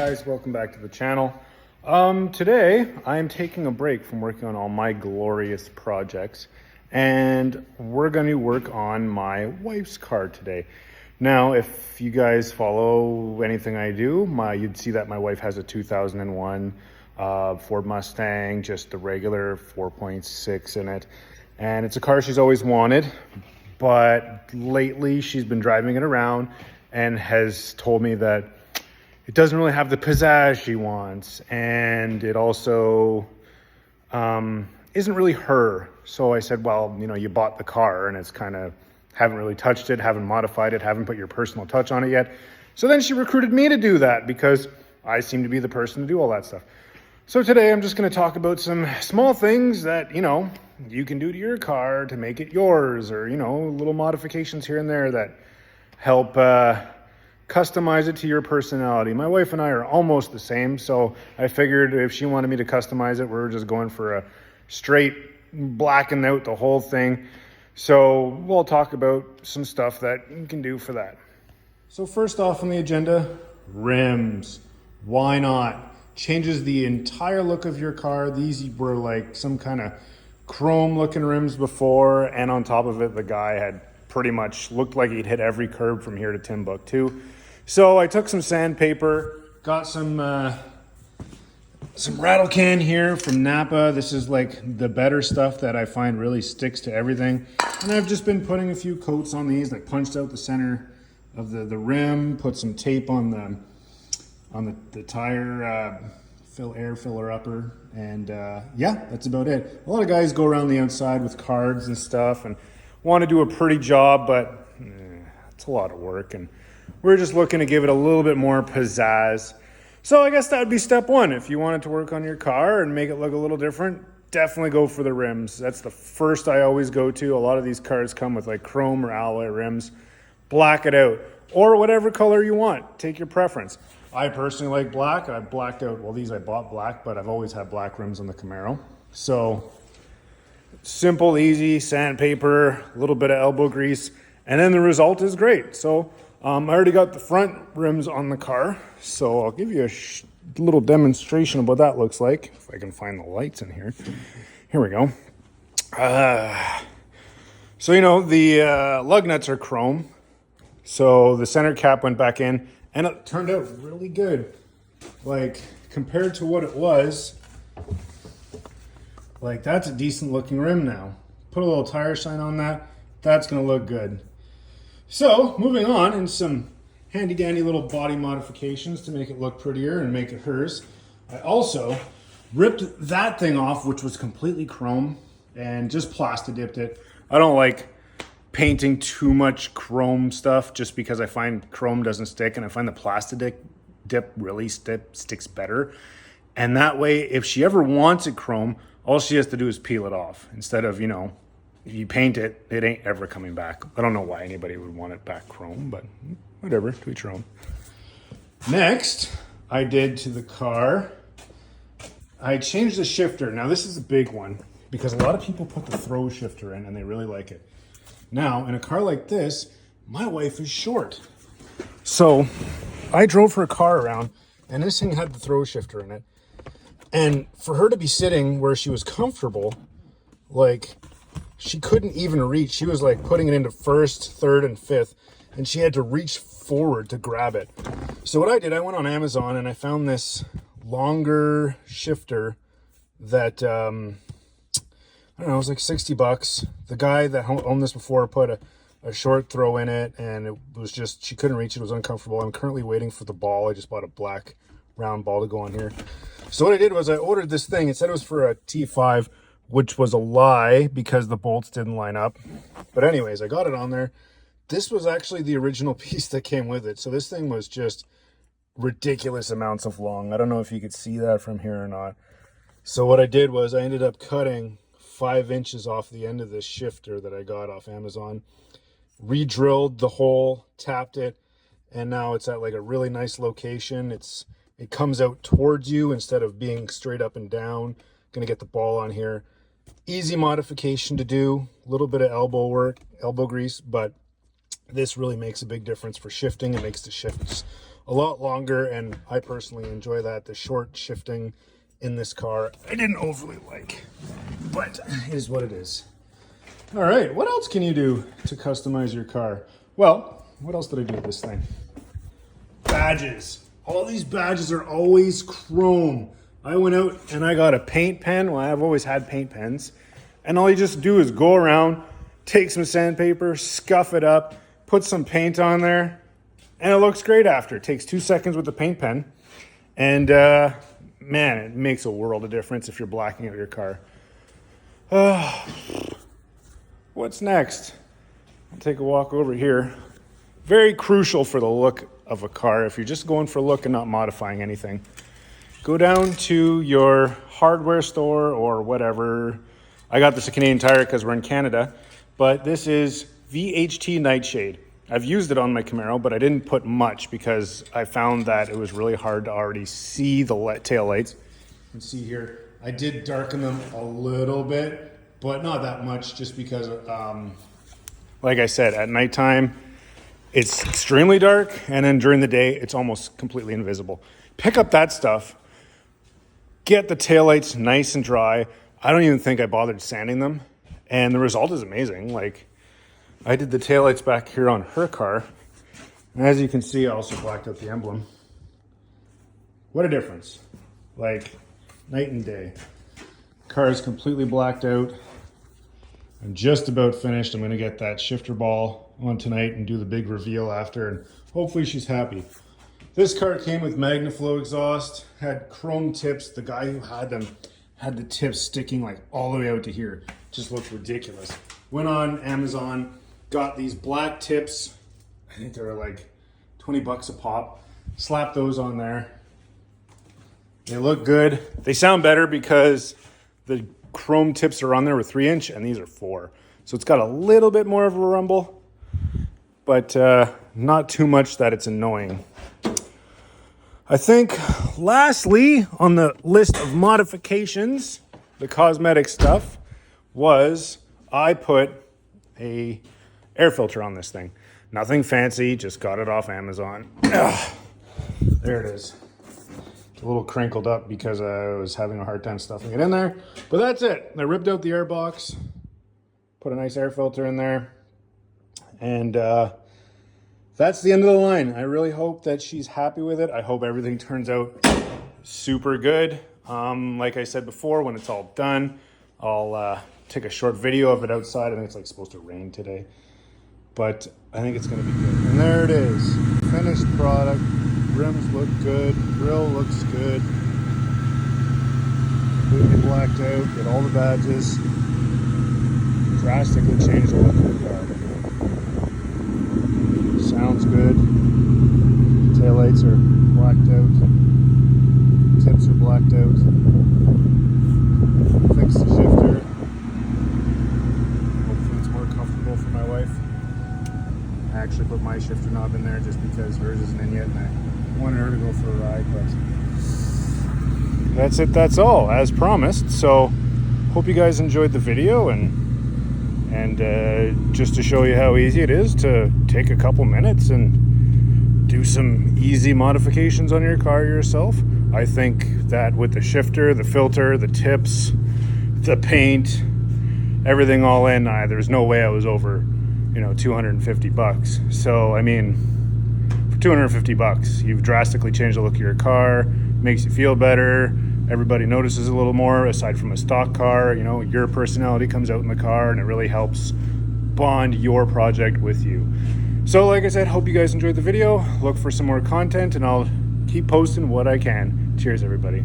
guys, welcome back to the channel. Today I am taking a break from working on all my glorious projects, and we're going to work on my wife's car today. Now, if you guys follow anything I do, you'd see that my wife has a 2001 Ford Mustang, just the regular 4.6 in it, and it's a car she's always wanted, but lately she's been driving it around and has told me that it doesn't really have the pizzazz she wants, and it also isn't really her. So I said, well, you know, you bought the car and it's kind of, haven't really touched it, haven't modified it, haven't put your personal touch on it yet. So then she recruited me to do that because I seem to be the person to do all that stuff. So today I'm just going to talk about some small things that, you know, you can do to your car to make it yours, or, you know, little modifications here and there that help customize it to your personality. My wife and I are almost the same, so I figured if she wanted me to customize it, we were just going for a straight blacking out the whole thing. So we'll talk about some stuff that you can do for that. So first off on the agenda, rims. Why not? Changes the entire look of your car. These were like some kind of chrome looking rims before, and on top of it the guy had pretty much looked like he'd hit every curb from here to Timbuktu. So I took some sandpaper, got some rattle can here from Napa. This is like the better stuff that I find really sticks to everything. And I've just been putting a few coats on these, like punched out the center of the rim, put some tape on the tire air filler upper, and yeah, that's about it. A lot of guys go around the outside with cards and stuff and want to do a pretty job, but it's a lot of work, and we're just looking to give it a little bit more pizzazz. So I guess that would be step one. If you wanted to work on your car and make it look a little different, definitely go for the rims. That's the first I always go to. A lot of these cars come with like chrome or alloy rims. Black it out, or whatever color you want. Take your preference. I personally like black. I blacked out, well, these I bought black, but I've always had black rims on the Camaro. So simple, easy, sandpaper, a little bit of elbow grease, and then the result is great. So I already got the front rims on the car, so I'll give you a little demonstration of what that looks like. If I can find the lights in here. Here we go. So, you know, the lug nuts are chrome. So the center cap went back in, and it turned out really good. Like, compared to what it was, like, that's a decent looking rim now. Put a little tire shine on that, that's gonna look good. So, moving on, and some handy dandy little body modifications to make it look prettier and make it hers. I also ripped that thing off, which was completely chrome, and just plasti dipped it. I don't like painting too much chrome stuff just because I find chrome doesn't stick, and I find the plasti dip really sticks better. And that way, if she ever wants it chrome, all she has to do is peel it off. Instead of, you know, if you paint it, it ain't ever coming back. I don't know why anybody would want it back chrome, but whatever, to each your own. Next, I did to the car, I changed the shifter. Now this is a big one because a lot of people put the throw shifter in and they really like it. Now, in a car like this, my wife is short. So I drove her car around, and this thing had the throw shifter in it. And for her to be sitting where she was comfortable, like, she couldn't even reach. She was like putting it into first, third, and fifth, and she had to reach forward to grab it. So what I did, I went on Amazon and I found this longer shifter that, I don't know, it was like $60. The guy that owned this before put a short throw in it, and it was just, she couldn't reach it. It was uncomfortable. I'm currently waiting for the ball. I just bought a black round ball to go on here. So what I did was I ordered this thing. It said it was for a T5, which was a lie because the bolts didn't line up. But anyways, I got it on there. This was actually the original piece that came with it. So this thing was just ridiculous amounts of long. I don't know if you could see that from here or not. So what I did was I ended up cutting 5 inches off the end of this shifter that I got off Amazon, re-drilled the hole, tapped it, and now it's at like a really nice location. It comes out towards you instead of being straight up and down. Gonna get the ball on here. Easy modification to do, a little bit of elbow work, elbow grease, but This really makes a big difference for shifting. It makes the shifts a lot longer, and I personally enjoy that. The short shifting in this car, I didn't overly like, but it is what it is. All right, what else can you do to customize your car? Well, what else did I do with this thing? Badges. All these badges are always chrome. I went out and I got a paint pen. Well, I've always had paint pens. And all you just do is go around, take some sandpaper, scuff it up, put some paint on there, and it looks great after. It takes 2 seconds with the paint pen. And man, it makes a world of difference if you're blacking out your car. What's next? I'll take a walk over here. Very crucial for the look of a car. If you're just going for a look and not modifying anything, go down to your hardware store or whatever. I got this at Canadian Tire because we're in Canada, but this is VHT Nightshade. I've used it on my Camaro, but I didn't put much because I found that it was really hard to already see the tail lights. You can see here, I did darken them a little bit, but not that much, just because, like I said, at nighttime, it's extremely dark, and then during the day, it's almost completely invisible. Pick up that stuff, get the taillights nice and dry. I don't even think I bothered sanding them, and the result is amazing. Like, I did the taillights back here on her car, and as you can see, I also blacked out the emblem. What a difference. Like, night and day. Car is completely blacked out. I'm just about finished. I'm going to get that shifter ball on tonight and do the big reveal after, and hopefully she's happy. This car came with MagnaFlow exhaust, had chrome tips. The guy who had them had the tips sticking like all the way out to here. Just looked ridiculous. Went on Amazon, got these black tips. I think they were like 20 bucks a pop. Slapped those on there. They look good. They sound better because the chrome tips are on there with 3-inch and these are 4. So it's got a little bit more of a rumble, but not too much that it's annoying. I think lastly on the list of modifications, the cosmetic stuff, was I put a air filter on this thing. Nothing fancy, just got it off Amazon. Ugh. There it is. It's a little crinkled up because I was having a hard time stuffing it in there. But that's it. I ripped out the air box, put a nice air filter in there, and that's the end of the line. I really hope that she's happy with it. I hope everything turns out super good. Like I said before, when it's all done, I'll take a short video of it outside. I think it's like supposed to rain today, but I think it's gonna be good. And there it is, finished product. Rims look good, grill looks good. Completely blacked out, get all the badges. Drastically changed the look of the car. Sounds good. Taillights are blacked out. Tips are blacked out. Fixed the shifter. Hopefully it's more comfortable for my wife. I actually put my shifter knob in there just because hers isn't in yet and I wanted her to go for a ride, but that's it, that's all, as promised. So hope you guys enjoyed the video, and just to show you how easy it is to take a couple minutes and do some easy modifications on your car yourself. I think that with the shifter, the filter, the tips, the paint, everything all in, there's no way I was over, 250 bucks. So, I mean, for 250 bucks, you've drastically changed the look of your car, makes you feel better. Everybody notices a little more aside from a stock car. Your personality comes out in the car and it really helps bond your project with you. So like I said, hope you guys enjoyed the video. Look for some more content and I'll keep posting what I can. Cheers, everybody.